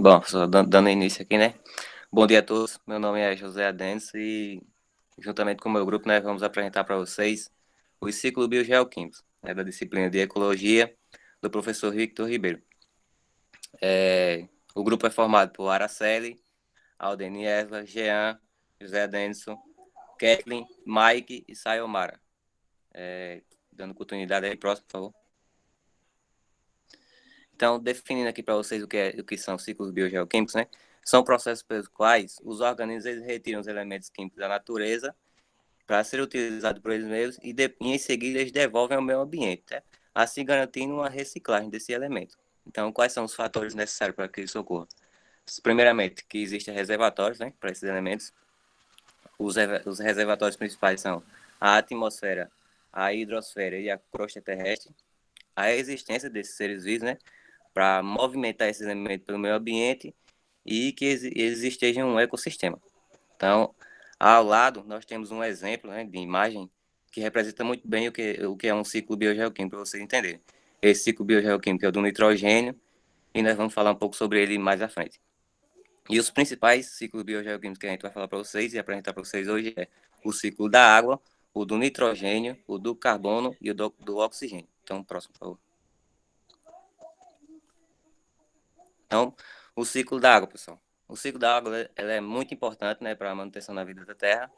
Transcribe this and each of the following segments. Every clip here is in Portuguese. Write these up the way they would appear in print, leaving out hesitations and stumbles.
Bom, só dando início aqui, né? Bom dia a todos, meu nome é José Adenis e, juntamente com o meu grupo, né, vamos apresentar para vocês os ciclos biogeoquímicos, né, da disciplina de Ecologia, do professor Victor Ribeiro. O grupo é formado por Araceli, Aldeniesla, Jean, José Adenison, Kathleen, Mike e Sayomara. Dando continuidade aí, próximo, por favor. Então, definindo aqui para vocês o que são ciclos biogeoquímicos, né? São processos pelos quais os organismos eles retiram os elementos químicos da natureza para ser utilizado por eles mesmos e em seguida eles devolvem ao meio ambiente, né? Assim garantindo uma reciclagem desse elemento. Então, quais são os fatores necessários para que isso ocorra? Primeiramente, que existem reservatórios, né, para esses elementos. Os reservatórios principais são a atmosfera, a hidrosfera e a crosta terrestre. A existência desses seres vivos, né, para movimentar esses elementos pelo meio ambiente e que eles estejam em um ecossistema. Então, ao lado, nós temos um exemplo, né, de imagem que representa muito bem o que é um ciclo biogeoquímico, para vocês entenderem. Esse ciclo biogeoquímico é o do nitrogênio e nós vamos falar um pouco sobre ele mais à frente. E os principais ciclos biogeoquímicos que a gente vai falar para vocês e apresentar para vocês hoje é o ciclo da água, o do nitrogênio, o do carbono e o do oxigênio. Então, próximo, por favor. Então, o ciclo da água, pessoal. O ciclo da água ela é muito importante, né, para a manutenção da vida da Terra.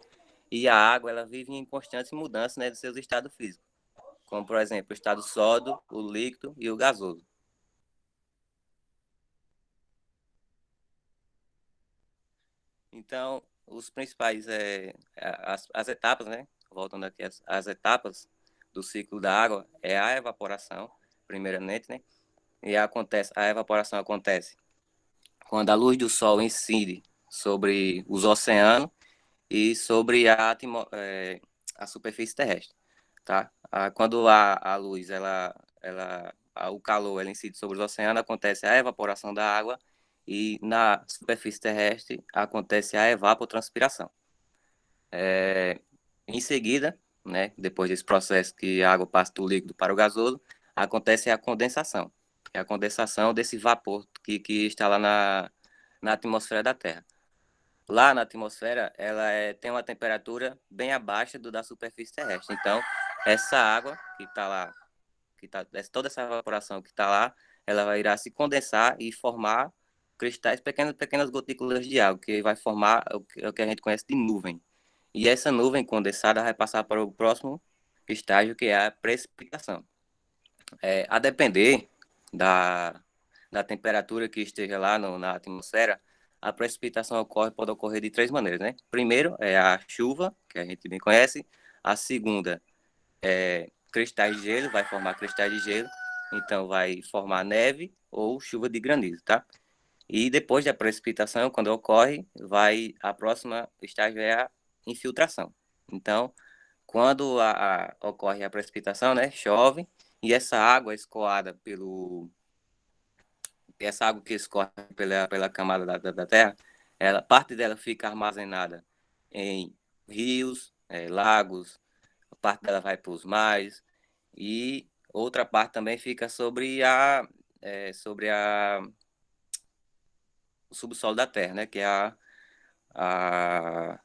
E a água ela vive em constante mudança, né, de seus estados físicos, como, por exemplo, o estado sólido, o líquido e o gasoso. Então, os principais, as etapas, né, voltando aqui as etapas do ciclo da água, é a evaporação, primeiramente, né, a evaporação acontece quando a luz do sol incide sobre os oceanos e sobre a superfície terrestre, tá? Quando a luz, o calor, ela incide sobre os oceanos, acontece a evaporação da água e na superfície terrestre acontece a evapotranspiração. Em seguida, né, depois desse processo que a água passa do líquido para o gasoso, acontece a condensação. É a condensação desse vapor que está lá na atmosfera da Terra. Lá na atmosfera, tem uma temperatura bem abaixo da superfície terrestre. Então, essa água que está lá, toda essa evaporação que está lá, ela irá se condensar e formar cristais, pequenas gotículas de água, que vai formar o que a gente conhece de nuvem. E essa nuvem condensada vai passar para o próximo estágio, que é a precipitação. A depender da, da temperatura que esteja lá na atmosfera, a precipitação pode ocorrer de três maneiras, né? Primeiro é a chuva, que a gente bem conhece. A segunda é cristais de gelo, vai formar cristais de gelo, então vai formar neve ou chuva de granizo, tá? E depois da precipitação, quando ocorre, a próxima estágio é a infiltração. Então, quando ocorre a precipitação, né, chove, e essa água que escorre pela camada da terra, parte dela fica armazenada em rios, lagos, parte dela vai para os mares, e outra parte também fica sobre o subsolo da terra, né, que é a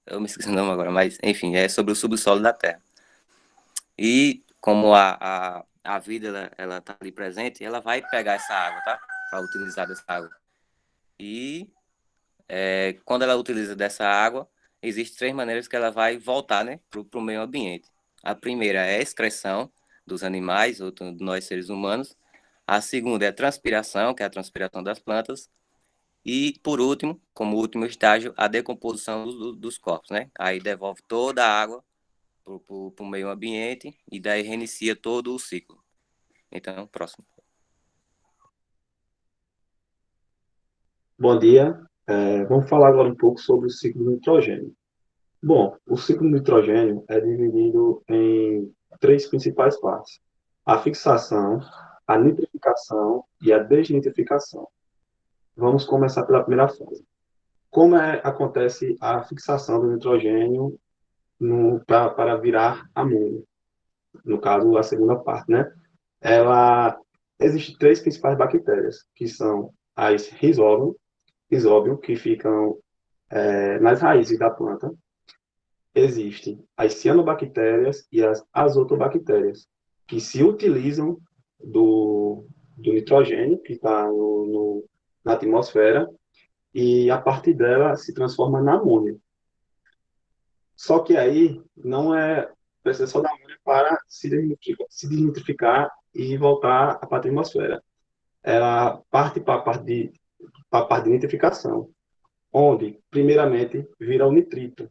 eu me esqueci o nome agora, mas enfim, é sobre o subsolo da terra. E como a vida ela tá ali presente, ela vai pegar essa água, tá? Para utilizar dessa água. E quando ela utiliza dessa água, existem três maneiras que ela vai voltar, né, para o meio ambiente. A primeira é a excreção dos animais, ou de nós seres humanos. A segunda é a transpiração, que é a transpiração das plantas. E, por último, como último estágio, a decomposição dos corpos, né? Aí devolve toda a água para o meio ambiente e daí reinicia todo o ciclo. Então, próximo. Bom dia. Vamos falar agora um pouco sobre o ciclo do nitrogênio. Bom, o ciclo do nitrogênio é dividido em três principais partes: a fixação, a nitrificação e a desnitrificação. Vamos começar pela primeira fase. Acontece a fixação do nitrogênio para virar amônio? No caso, a segunda parte, né? Ela existe três principais bactérias, que são as rizóbio que ficam nas raízes da planta, existem as cianobactérias e as azotobactérias, que se utilizam do nitrogênio que está na atmosfera e a partir dela se transforma na amônia. Só que aí não precisa só da amônia para se desnitrificar e voltar para a atmosfera. Ela parte para a parte de nitrificação, onde, primeiramente, vira o nitrito,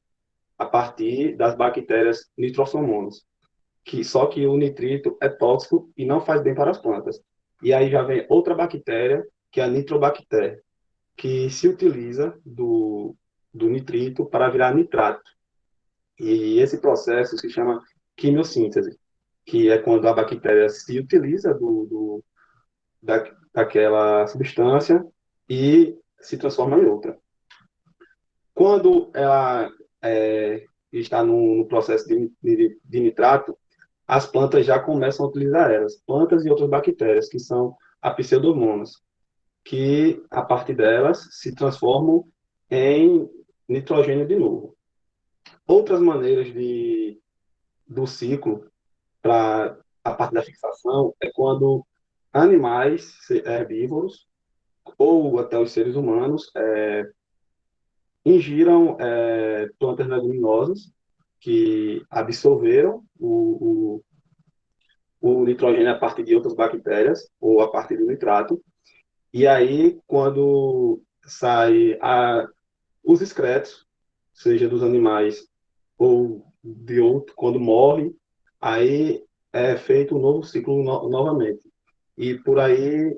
a partir das bactérias nitrosomonas. Só que o nitrito é tóxico e não faz bem para as plantas. E aí já vem outra bactéria, que é a nitrobactéria, que se utiliza do nitrito para virar nitrato. E esse processo se chama quimiossíntese, que é quando a bactéria se utiliza daquela substância e se transforma em outra. Quando ela está no processo de nitrato, as plantas já começam a utilizar elas, plantas e outras bactérias, que são a pseudomonas, que a partir delas se transformam em nitrogênio de novo. Outras maneiras do ciclo para a parte da fixação é quando animais herbívoros ou até os seres humanos ingiram plantas leguminosas que absorveram o nitrogênio a partir de outras bactérias ou a partir do nitrato. E aí, quando sai os excretos, seja dos animais ou de outro, quando morre, aí é feito um novo ciclo novamente. E por aí,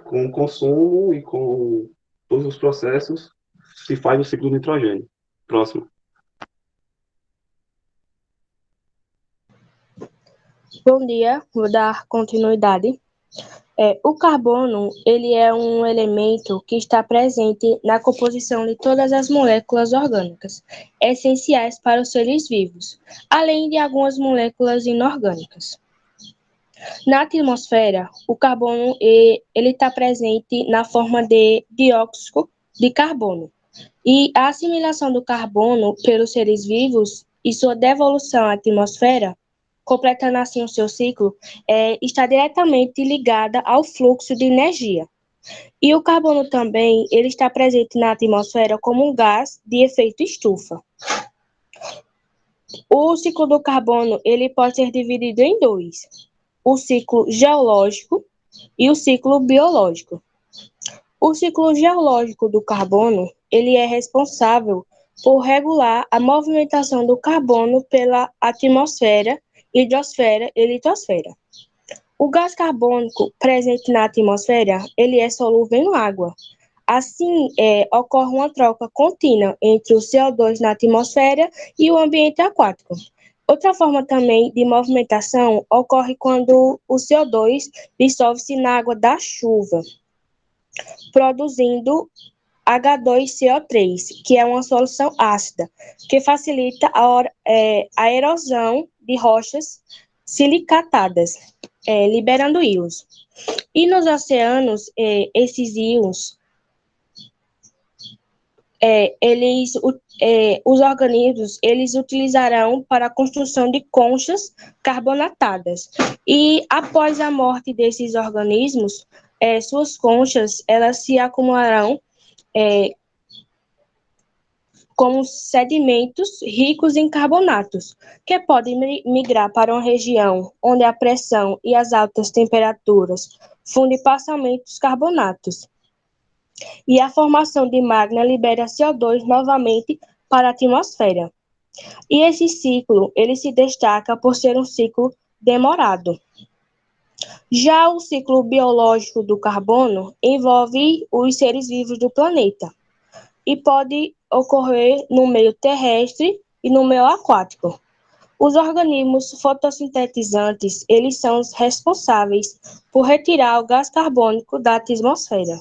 com o consumo e com todos os processos, se faz o ciclo do nitrogênio. Próximo. Bom dia, vou dar continuidade. O carbono, ele é um elemento que está presente na composição de todas as moléculas orgânicas, essenciais para os seres vivos, além de algumas moléculas inorgânicas. Na atmosfera, o carbono ele está presente na forma de dióxido de carbono, e a assimilação do carbono pelos seres vivos e sua devolução à atmosfera, completando assim o seu ciclo, está diretamente ligada ao fluxo de energia. E o carbono também ele está presente na atmosfera como um gás de efeito estufa. O ciclo do carbono ele pode ser dividido em dois: o ciclo geológico e o ciclo biológico. O ciclo geológico do carbono ele é responsável por regular a movimentação do carbono pela atmosfera, hidrosfera e litosfera. O gás carbônico presente na atmosfera, ele é solúvel em água. Assim, ocorre uma troca contínua entre o CO2 na atmosfera e o ambiente aquático. Outra forma também de movimentação ocorre quando o CO2 dissolve-se na água da chuva, produzindo H2CO3, que é uma solução ácida, que facilita a erosão de rochas silicatadas, liberando íons. E nos oceanos, esses íons, os organismos, eles utilizarão para a construção de conchas carbonatadas. E após a morte desses organismos, suas conchas, elas se acumularão como sedimentos ricos em carbonatos, que podem migrar para uma região onde a pressão e as altas temperaturas fundem parcialmente os carbonatos. E a formação de magma libera CO2 novamente para a atmosfera. E esse ciclo, ele se destaca por ser um ciclo demorado. Já o ciclo biológico do carbono envolve os seres vivos do planeta e pode ocorrer no meio terrestre e no meio aquático. Os organismos fotossintetizantes, eles são os responsáveis por retirar o gás carbônico da atmosfera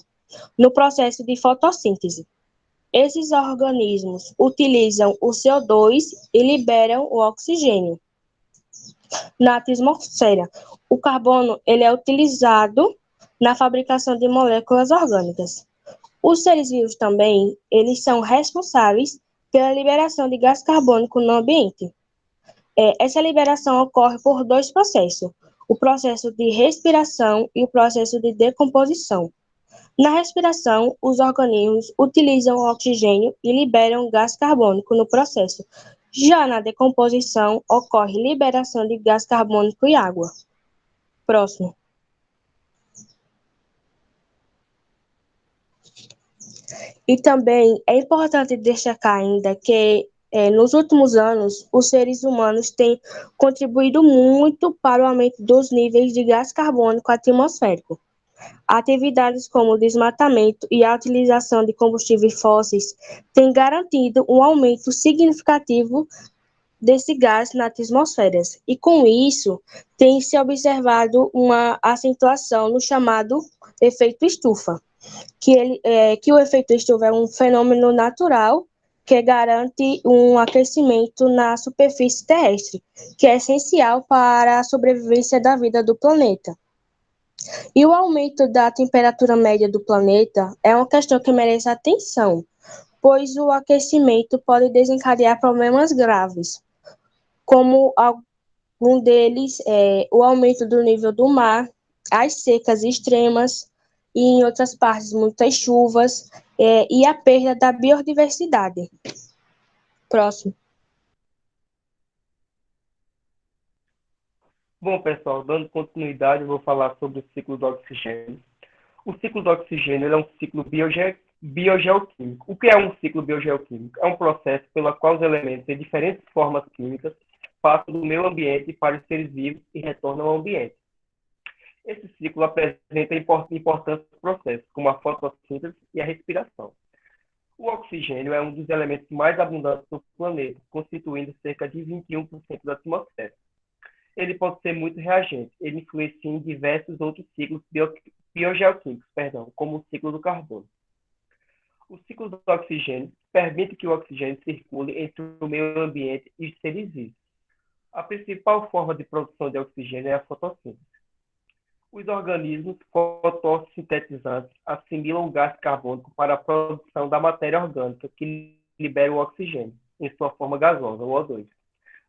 no processo de fotossíntese. Esses organismos utilizam o CO2 e liberam o oxigênio. Na atmosfera, o carbono ele é utilizado na fabricação de moléculas orgânicas. Os seres vivos também, eles são responsáveis pela liberação de gás carbônico no ambiente. Essa liberação ocorre por dois processos, o processo de respiração e o processo de decomposição. Na respiração, os organismos utilizam o oxigênio e liberam gás carbônico no processo. Já na decomposição, ocorre liberação de gás carbônico e água. Próximo. E também é importante destacar ainda que nos últimos anos, os seres humanos têm contribuído muito para o aumento dos níveis de gás carbônico atmosférico. Atividades como o desmatamento e a utilização de combustíveis fósseis têm garantido um aumento significativo desse gás na atmosfera. E com isso, tem se observado uma acentuação no chamado efeito estufa, que o efeito estufa é um fenômeno natural que garante um aquecimento na superfície terrestre, que é essencial para a sobrevivência da vida do planeta. E o aumento da temperatura média do planeta é uma questão que merece atenção, pois o aquecimento pode desencadear problemas graves, como algum deles o aumento do nível do mar, as secas extremas, e em outras partes muitas chuvas, e a perda da biodiversidade. Próximo. Bom, pessoal, dando continuidade, eu vou falar sobre o ciclo do oxigênio. O ciclo do oxigênio é um ciclo biogeoquímico. O que é um ciclo biogeoquímico? É um processo pelo qual os elementos em diferentes formas químicas passam do meio ambiente para os seres vivos e retornam ao ambiente. Esse ciclo apresenta importantes processos, como a fotossíntese e a respiração. O oxigênio é um dos elementos mais abundantes do planeta, constituindo cerca de 21% da atmosfera. Ele pode ser muito reagente. Ele influencia em diversos outros ciclos biogeoquímicos, como o ciclo do carbono. O ciclo do oxigênio permite que o oxigênio circule entre o meio ambiente e os seres vivos. A principal forma de produção de oxigênio é a fotossíntese. Os organismos fotossintetizantes assimilam o gás carbônico para a produção da matéria orgânica que libera o oxigênio, em sua forma gasosa, o O2.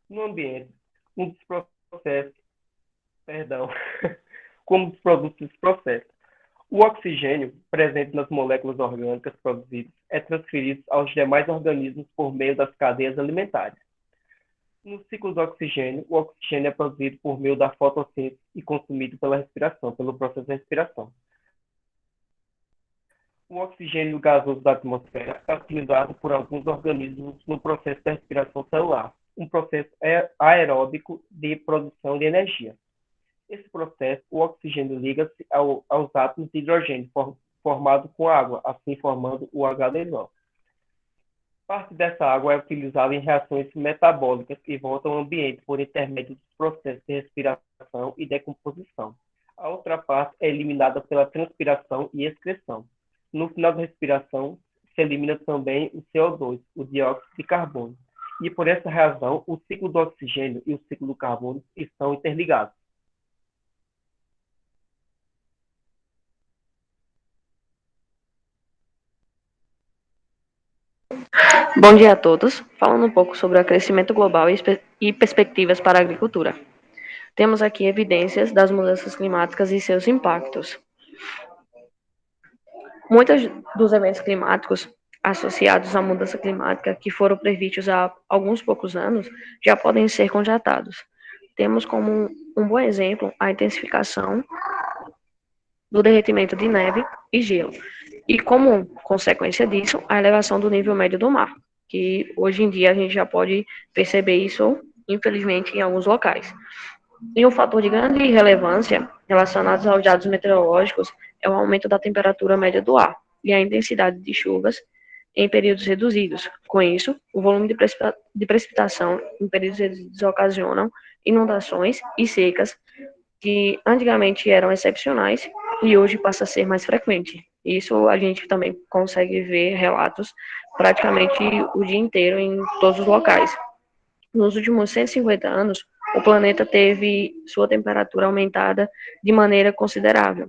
No ambiente, um dos processos, como dos produtos desse processo. O oxigênio, presente nas moléculas orgânicas produzidas, é transferido aos demais organismos por meio das cadeias alimentares. No ciclo do oxigênio, o oxigênio é produzido por meio da fotossíntese e consumido pela respiração, pelo processo de respiração. O oxigênio gasoso da atmosfera é utilizado por alguns organismos no processo de respiração celular, um processo aeróbico de produção de energia. Esse processo, o oxigênio liga-se aos átomos de hidrogênio formado com água, assim formando o H2O. Parte dessa água é utilizada em reações metabólicas e volta ao ambiente por intermédio dos processos de respiração e decomposição. A outra parte é eliminada pela transpiração e excreção. No final da respiração, se elimina também o CO2, o dióxido de carbono. E por essa razão, o ciclo do oxigênio e o ciclo do carbono estão interligados. Bom dia a todos. Falando um pouco sobre o aquecimento global e perspectivas para a agricultura. Temos aqui evidências das mudanças climáticas e seus impactos. Muitos dos eventos climáticos associados à mudança climática que foram previstos há alguns poucos anos já podem ser conjetados. Temos como um bom exemplo a intensificação do derretimento de neve e gelo, e como consequência disso, a elevação do nível médio do mar, que hoje em dia a gente já pode perceber isso, infelizmente, em alguns locais. E um fator de grande relevância relacionado aos dados meteorológicos é o aumento da temperatura média do ar e a intensidade de chuvas em períodos reduzidos. Com isso, o volume de precipitação em períodos reduzidos ocasionam inundações e secas que antigamente eram excepcionais e hoje passa a ser mais frequente. Isso a gente também consegue ver relatos praticamente o dia inteiro em todos os locais. Nos últimos 150 anos, o planeta teve sua temperatura aumentada de maneira considerável.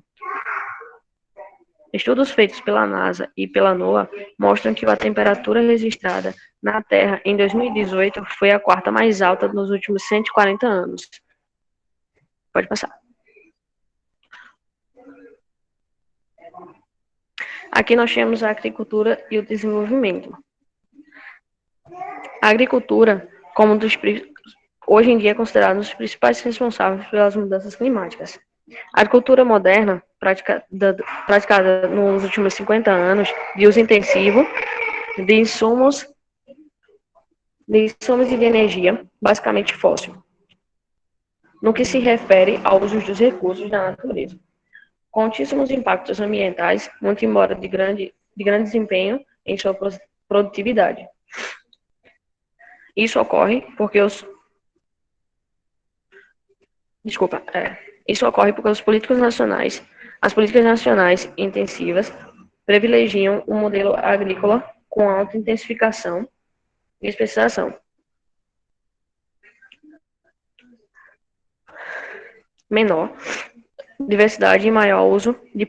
Estudos feitos pela NASA e pela NOAA mostram que a temperatura registrada na Terra em 2018 foi a quarta mais alta nos últimos 140 anos. Pode passar. Aqui nós temos a agricultura e o desenvolvimento. A agricultura, hoje em dia, é considerada um dos principais responsáveis pelas mudanças climáticas. A agricultura moderna, praticada nos últimos 50 anos, de uso intensivo de insumos e de energia, basicamente fóssil, no que se refere ao uso dos recursos da natureza, com altíssimos impactos ambientais, muito embora de grande desempenho em sua produtividade. Isso ocorre porque as políticas nacionais intensivas privilegiam um modelo agrícola com alta intensificação e especialização, menor diversidade e maior uso de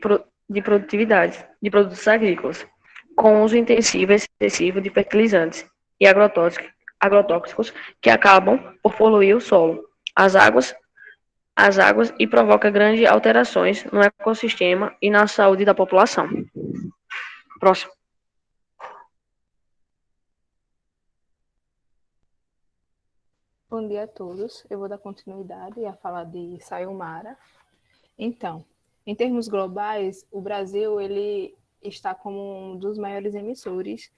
produtos agrícolas, com uso intensivo e excessivo de fertilizantes e agrotóxicos que acabam por poluir o solo, as águas e provoca grandes alterações no ecossistema e na saúde da população. Próximo. Bom dia a todos. Eu vou dar continuidade a falar de Sayumara. Então, em termos globais, o Brasil ele está como um dos maiores emissores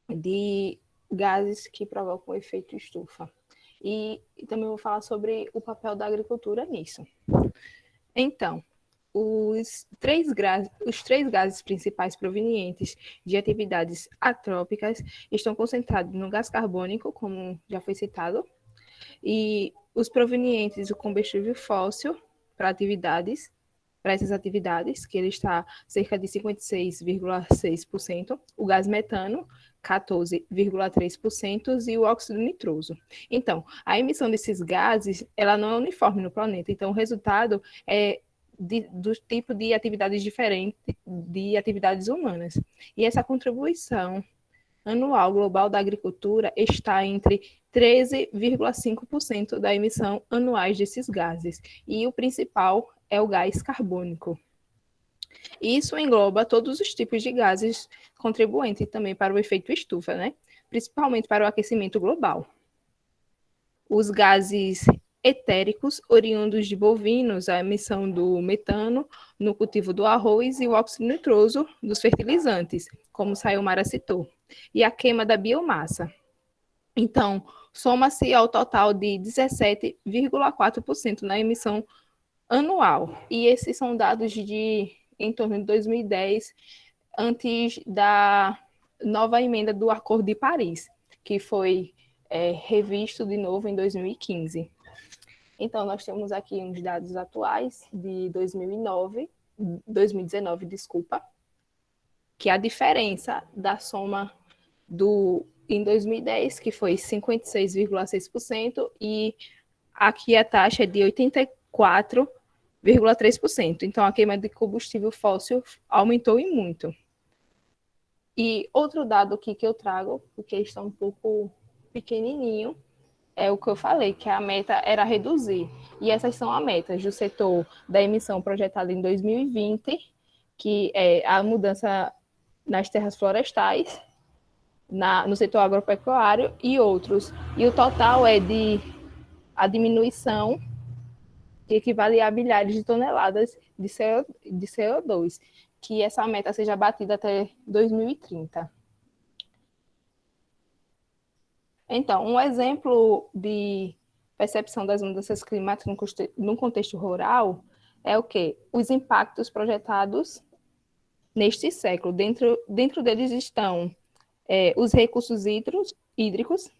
de gases que provocam o efeito estufa. E também vou falar sobre o papel da agricultura nisso. Então, os três gases principais provenientes de atividades atrópicas estão concentrados no gás carbônico, como já foi citado, e os provenientes do combustível fóssil para essas atividades, que ele está cerca de 56,6%, o gás metano, 14,3% e o óxido nitroso. Então, a emissão desses gases, ela não é uniforme no planeta, então o resultado é do tipo de atividades diferentes de atividades humanas. E essa contribuição anual global da agricultura está entre 13,5% da emissão anuais desses gases. E o principal é o gás carbônico. Isso engloba todos os tipos de gases contribuentes também para o efeito estufa, né? Principalmente para o aquecimento global. Os gases etéricos oriundos de bovinos, a emissão do metano no cultivo do arroz e o óxido nitroso dos fertilizantes, como Sayumara citou, e a queima da biomassa. Então, soma-se ao total de 17,4% na emissão anual. E esses são dados de em torno de 2010, antes da nova emenda do Acordo de Paris, que foi revisto de novo em 2015. Então, nós temos aqui uns dados atuais de 2019, que a diferença da soma em 2010, que foi 56,6%, e aqui a taxa é de 84,3%. Então, a queima de combustível fóssil aumentou e muito. E outro dado aqui que eu trago, porque está um pouco pequenininho, é o que eu falei, que a meta era reduzir. E essas são as metas do setor da emissão projetada em 2020, que é a mudança nas terras florestais, no setor agropecuário e outros. E o total é a diminuição que equivale a bilhares de toneladas de CO2, que essa meta seja batida até 2030. Então, um exemplo de percepção das mudanças climáticas no contexto rural é o quê? Os impactos projetados neste século. Dentro deles estão os recursos hídricos,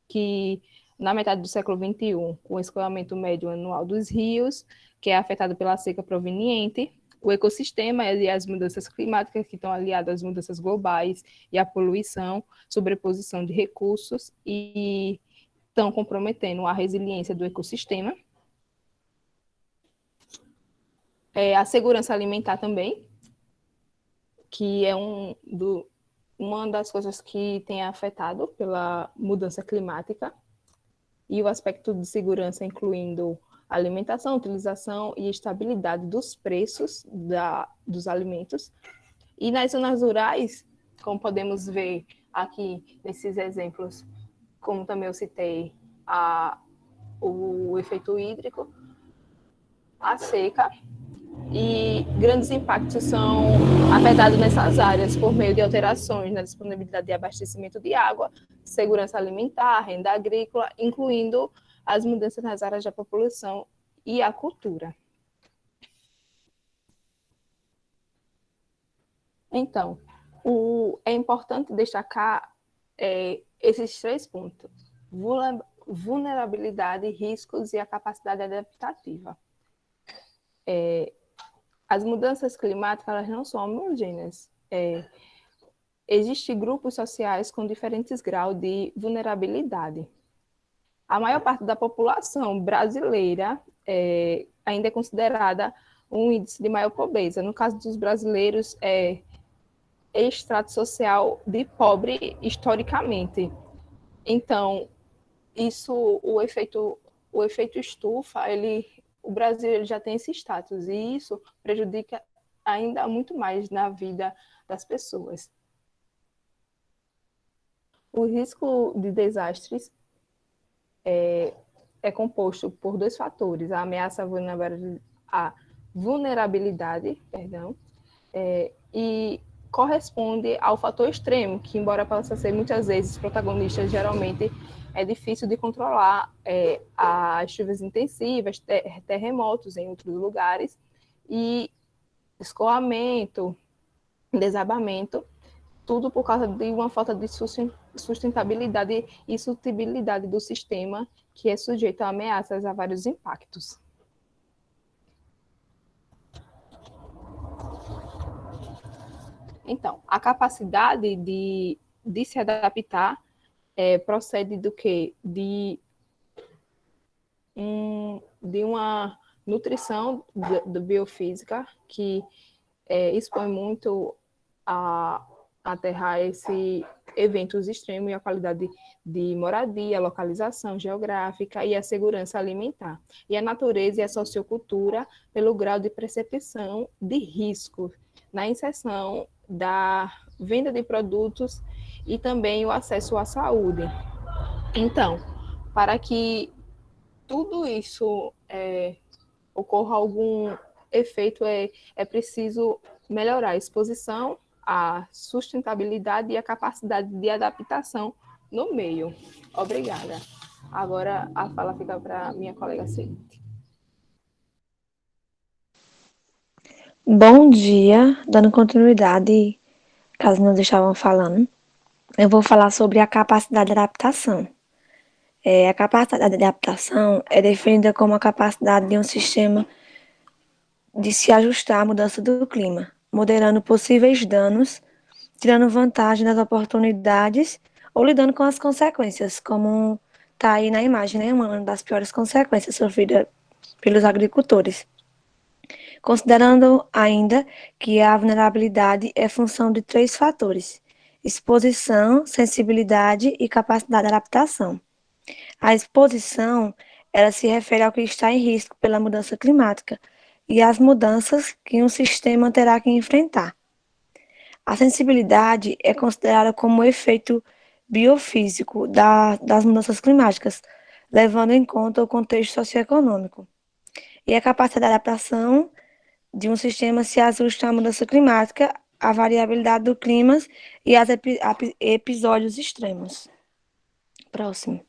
que na metade do século XXI, com o escoamento médio anual dos rios, que é afetado pela seca proveniente, o ecossistema e as mudanças climáticas, que estão aliadas às mudanças globais e à poluição, sobreposição de recursos, e estão comprometendo a resiliência do ecossistema. A segurança alimentar também, que é uma das coisas que tem afetado pela mudança climática, e o aspecto de segurança, incluindo alimentação, utilização e estabilidade dos preços dos alimentos. E nas zonas rurais, como podemos ver aqui nesses exemplos, como também eu citei, o efeito hídrico, a seca, e grandes impactos são afetados nessas áreas por meio de alterações na disponibilidade de abastecimento de água, segurança alimentar, renda agrícola, incluindo as mudanças nas áreas da população e a cultura. Então, é importante destacar esses 3 pontos: vulnerabilidade, riscos e a capacidade adaptativa. As mudanças climáticas, elas não são homogêneas. Existem grupos sociais com diferentes graus de vulnerabilidade. A maior parte da população brasileira ainda é considerada um índice de maior pobreza. No caso dos brasileiros, extrato social de pobre historicamente. Então, o efeito estufa, o Brasil ele já tem esse status, e isso prejudica ainda muito mais na vida das pessoas. O risco de desastres é composto por 2 fatores: a ameaça à vulnerabilidade, e corresponde ao fator extremo, que, embora possa ser muitas vezes protagonista, geralmente é difícil de controlar, as chuvas intensivas, terremotos em outros lugares, e escoamento, desabamento, tudo por causa de uma falta de sustentabilidade e sustentabilidade do sistema, que é sujeito a ameaças a vários impactos. Então, a capacidade de se adaptar procede do quê? De uma nutrição biofísica que expõe muito a Terra esse eventos extremos, e a qualidade de moradia, localização geográfica e a segurança alimentar. E a natureza e a sociocultura pelo grau de percepção de risco na inserção da venda de produtos e também o acesso à saúde. Então, para que tudo isso ocorra algum efeito, é preciso melhorar a exposição, a sustentabilidade e a capacidade de adaptação no meio. Obrigada. Agora a fala fica para minha colega Celite. Bom dia, dando continuidade, caso não estavam falando, eu vou falar sobre a capacidade de adaptação. A capacidade de adaptação é definida como a capacidade de um sistema de se ajustar à mudança do clima, moderando possíveis danos, tirando vantagem das oportunidades ou lidando com as consequências, como está aí na imagem, né? Uma das piores consequências sofridas pelos agricultores. Considerando ainda que a vulnerabilidade é função de 3 fatores: exposição, sensibilidade e capacidade de adaptação. A exposição, ela se refere ao que está em risco pela mudança climática e às mudanças que um sistema terá que enfrentar. A sensibilidade é considerada como o efeito biofísico das mudanças climáticas, levando em conta o contexto socioeconômico. E a capacidade de adaptação de um sistema se ajusta à mudança climática, à variabilidade do clima e aos episódios extremos. Próximo.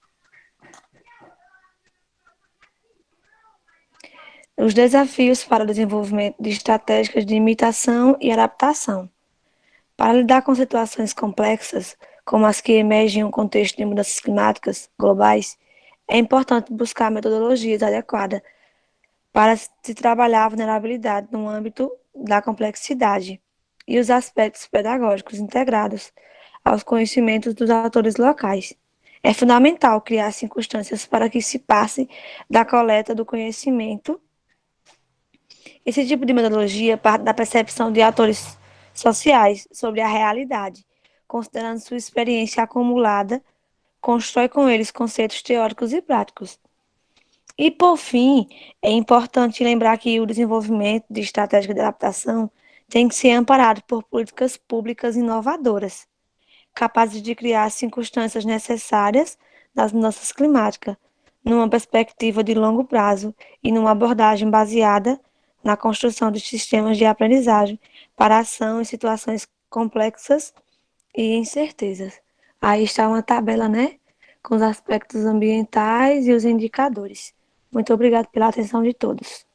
Os desafios para o desenvolvimento de estratégias de imitação e adaptação. Para lidar com situações complexas, como as que emergem em um contexto de mudanças climáticas globais, é importante buscar metodologias adequadas para se trabalhar a vulnerabilidade no âmbito da complexidade e os aspectos pedagógicos integrados aos conhecimentos dos atores locais. É fundamental criar circunstâncias para que se passe da coleta do conhecimento. Esse tipo de metodologia parte da percepção de atores sociais sobre a realidade, considerando sua experiência acumulada, constrói com eles conceitos teóricos e práticos. E, por fim, é importante lembrar que o desenvolvimento de estratégias de adaptação tem que ser amparado por políticas públicas inovadoras, capazes de criar as circunstâncias necessárias das mudanças climáticas, numa perspectiva de longo prazo e numa abordagem baseada na construção de sistemas de aprendizagem para ação em situações complexas e incertezas. Aí está uma tabela, né, com os aspectos ambientais e os indicadores. Muito obrigada pela atenção de todos.